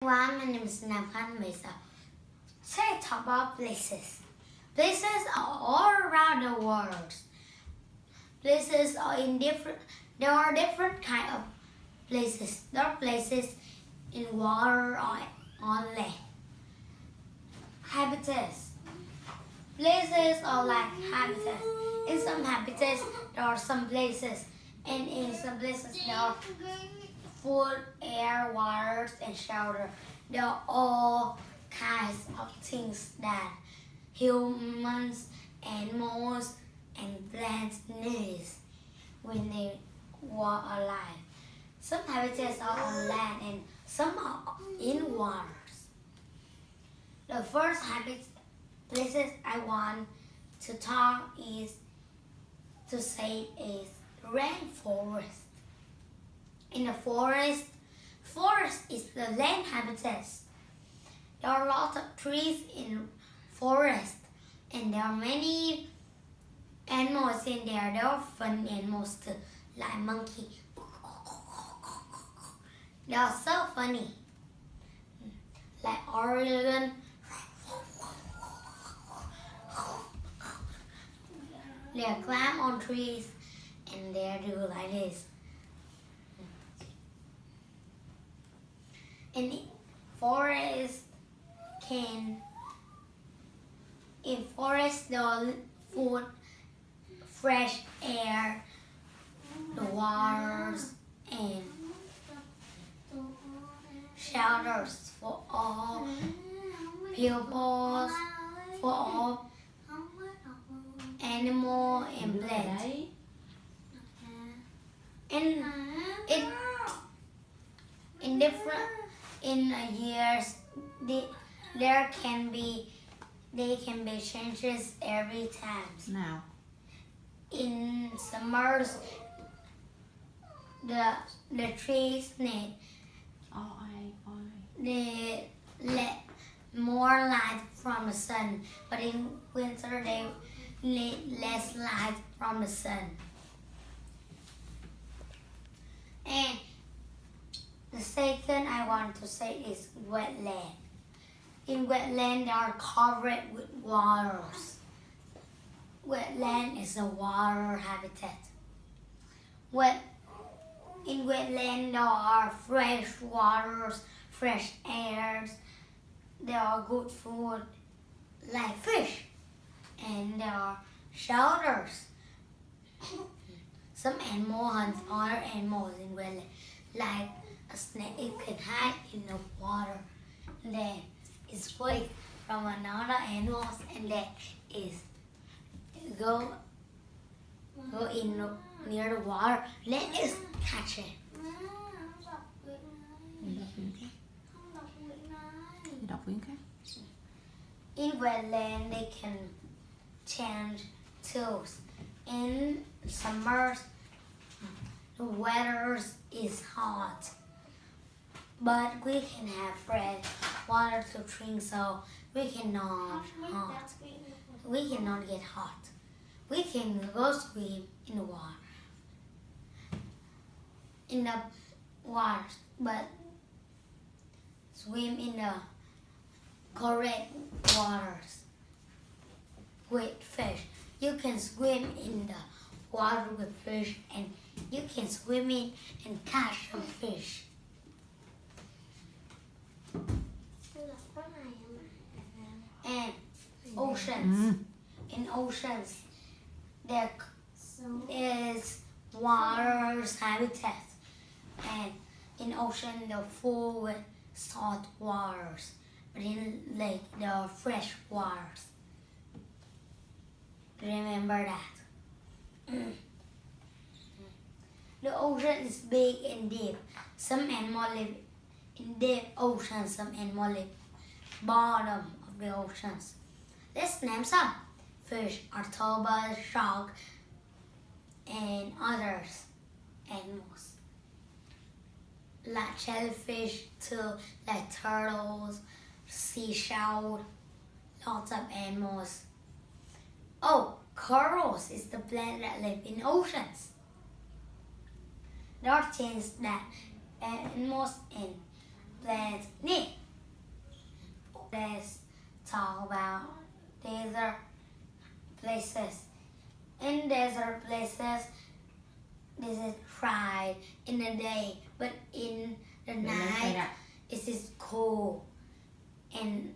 Everyone, my name is Namhan Mesa. Today I talk about places. Places are all around the world. Places are there are different kind of places. There are places in water or on land. Habitats. Places are like habitats. In some habitats, there are some places, and in some places there are food, air, waters, and shelter. There are all kinds of things that humans, animals, and plants need when they are alive. Some habitats are on land and some are in waters. The first places I want to talk is rainforest. In the forest is the land habitats. There are lots of trees in forest, and there are many animals in there. There are fun animals too, like monkey. They are so funny, like Oregon. They climb on trees and they do like this. In forest there are food, fresh air, the waters, and shelters for all pupils, for all animal and plants. And in years they can be changes every time. Now. In summers, the trees they let more light from the sun, but in winter they need less light from the sun. And the second I want to say is wetland. In wetland, they are covered with waters. Wetland is a water habitat. In wetland, there are fresh waters, fresh airs. There are good food like fish, and there are shelters. Some animals hunt other animals in wetland, like a snake. It can hide in the water. Then it's away from another animal, and then is go in near the water. Then it's catch it. In wetland, they can change tools. In summers, the weather is hot, but we can have fresh water to drink, so we cannot get hot. We can go swim in the water, but swim in the correct waters with fish. You can swim in the water with fish, and you can swim in and catch some fish. And oceans. In oceans, there is water's habitat, and in ocean they're full with salt waters, but in lake there are fresh waters. Remember that. The ocean is big and deep. Some animals live in deep oceans, some animals live bottom of the oceans. Let's name some: fish, octopus, shark, and others animals. Like jellyfish too, like turtles, seashells, lots of animals. Oh, corals is the plant that live in oceans. There are things that animals and plants need. Let's talk about desert places. In desert places, this is dry in the day, but in the night, it is cold and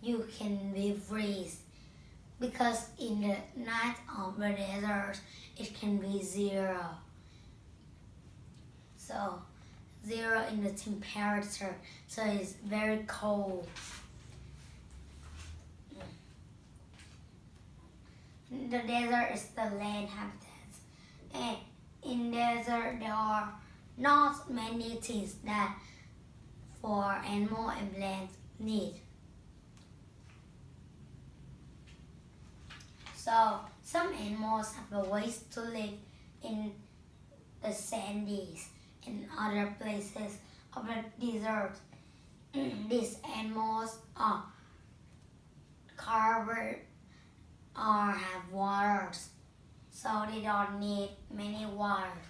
you can be freeze because in the night of the desert, it can be 0. So 0 in the temperature, so it's very cold. The desert is the land habitats, and in desert there are not many things that for animal and plants need. So some animals have a ways to live in the sandies and other places of the desert. These animals are covered or have waters, so they don't need many waters.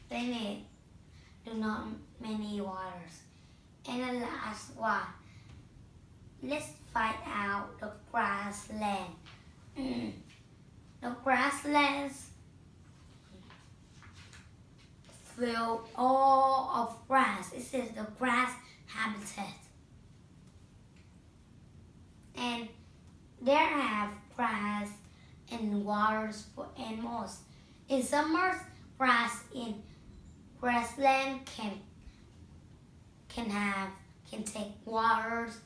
They do not many waters. And the last one, let's find out the grassland. The grasslands filled all of grass. This is the grass habitat. And there have grass and waters for animals. In summers, grass in grassland can take waters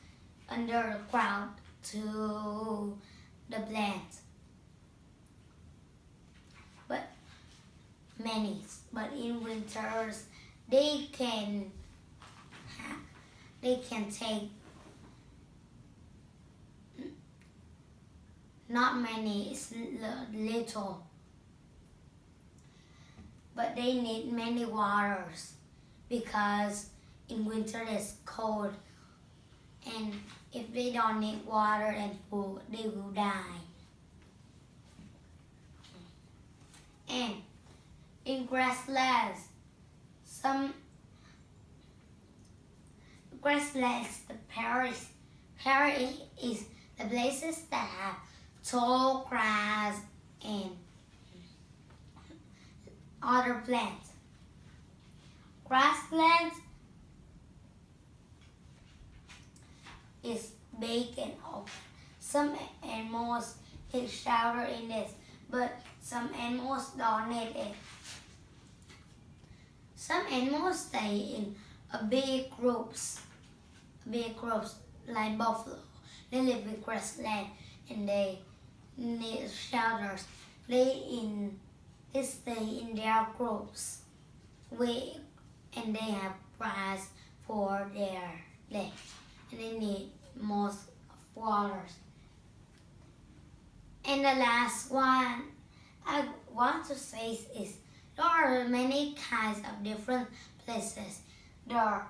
under the ground to the plants. But in winters they can take not many, it's little, but they need many waters because in winter it's cold, and if they don't need water and food, they will die. And in grasslands, the prairie is the places that have tall grass and other plants. Grasslands is big and open. Some animals need shelter in this, but some animals don't need it. Some animals stay in big groups like buffalo. They live in grassland and they need shelters. They stay in their groups and they have grass for their legs, and they need most waters. And the last one I want to say is there are many kinds of different places. There are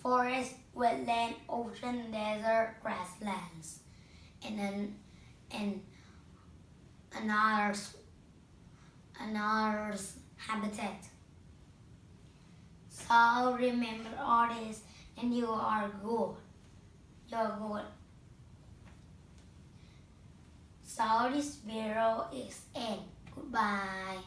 forest, wetland, ocean, desert, grasslands, and another habitat. So remember all this, and you are good. You're good. So this video is end. Goodbye.